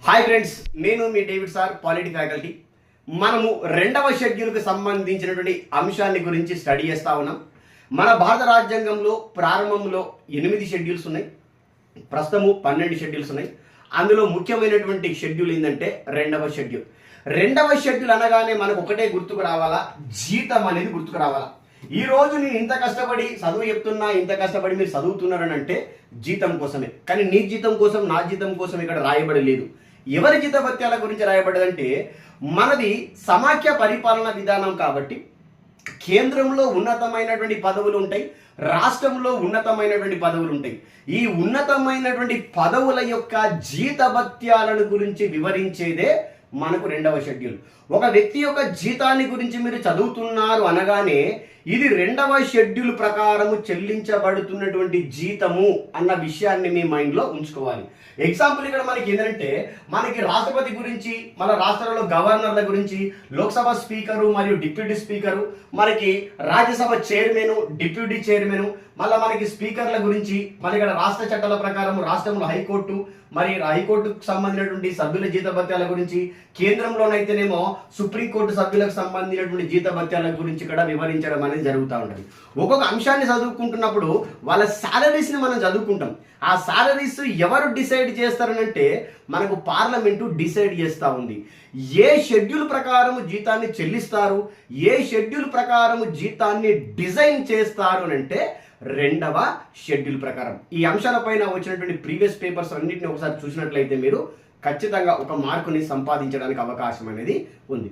Hi friends, నేను మీ David sir, polity faculty. మనము రెండవ షెడ్యూల్కి సంబంధించినటువంటి అంశాన్ని గురించి స్టడీ చేస్తూ ఉన్నాం. మన భారత రాజ్యాంగంలో ప్రారంభంలో 8 షెడ్యూల్స్ ఉన్నాయి, ప్రస్తుతము 12 షెడ్యూల్స్ ఉన్నాయి. అందులో ముఖ్యమైనటువంటి షెడ్యూల్ ఏంటంటే రెండవ షెడ్యూల్. రెండవ షెడ్యూల్ అనగానే మనకు ఒకటే గుర్తుకు రావాలా, జీతం అనేది గుర్తుకు రావాలా. ఈ రోజు నేను ఇంత కష్టపడి చదువు చెప్తున్నా, ఇంత కష్టపడి మీరు చదువుతున్నారని అంటే జీతం కోసమే. కానీ నీ జీతం కోసం, నా జీతం కోసం ఇక్కడ రాయబడి లేదు. ఎవరి జీతభత్యాల గురించి రాయబడ్డదంటే, మనది సమాఖ్య పరిపాలన విధానం కాబట్టి కేంద్రంలో ఉన్నతమైనటువంటి పదవులు ఉంటాయి, రాష్ట్రంలో ఉన్నతమైనటువంటి పదవులు ఉంటాయి. ఈ ఉన్నతమైనటువంటి పదవుల యొక్క జీతభత్యాలను గురించి వివరించేదే మనకు రెండవ షెడ్యూల్. ఒక వ్యక్తి యొక్క జీతాన్ని గురించి మీరు చదువుతున్నారు అనగానే ఇది రెండవ షెడ్యూల్ ప్రకారము చెల్లించబడుతున్నటువంటి జీతము అన్న విషయాన్ని మీ మైండ్లో ఉంచుకోవాలి. ఎగ్జాంపుల్ ఇక్కడ మనకి ఏంటంటే, మనకి రాష్ట్రపతి గురించి, మన రాష్ట్రాల్లో గవర్నర్ల గురించి, లోక్సభ స్పీకరు మరియు డిప్యూటీ స్పీకరు, మనకి రాజ్యసభ చైర్మన్, డిప్యూటీ చైర్మన్, మళ్ళీ మనకి స్పీకర్ల గురించి, మన ఇక్కడ రాష్ట్ర చట్టాల ప్రకారం రాష్ట్రంలో హైకోర్టు, మరి హైకోర్టుకు సంబంధించినటువంటి సభ్యుల జీతభత్యాల గురించి, కేంద్రంలోనైతేనేమో సుప్రీంకోర్టు సభ్యులకు సంబంధించినటువంటి జీతభత్యాల గురించి కూడా వివరించడం అనేది జరుగుతూ ఉంటుంది. ఒక్కొక్క అంశాన్ని చదువుకుంటున్నప్పుడు వాళ్ళ సాలరీస్ని మనం చదువుకుంటాం. ఆ సాలరీస్ ఎవరు డిసైడ్ చేస్తారనంటే మనకు పార్లమెంటు డిసైడ్ చేస్తూ ఉంది. ఏ షెడ్యూల్ ప్రకారం జీతాన్ని చెల్లిస్తారు, ఏ షెడ్యూల్ ప్రకారం జీతాన్ని డిజైన్ చేస్తారు అంటే రెండవ షెడ్యూల్ ప్రకారం. ఈ అంశాలపైన వచ్చినటువంటి ప్రీవియస్ పేపర్స్ అన్నింటిని ఒకసారి చూసినట్లయితే మీరు ఖచ్చితంగా ఒక మార్కుని సంపాదించడానికి అవకాశం అనేది ఉంది.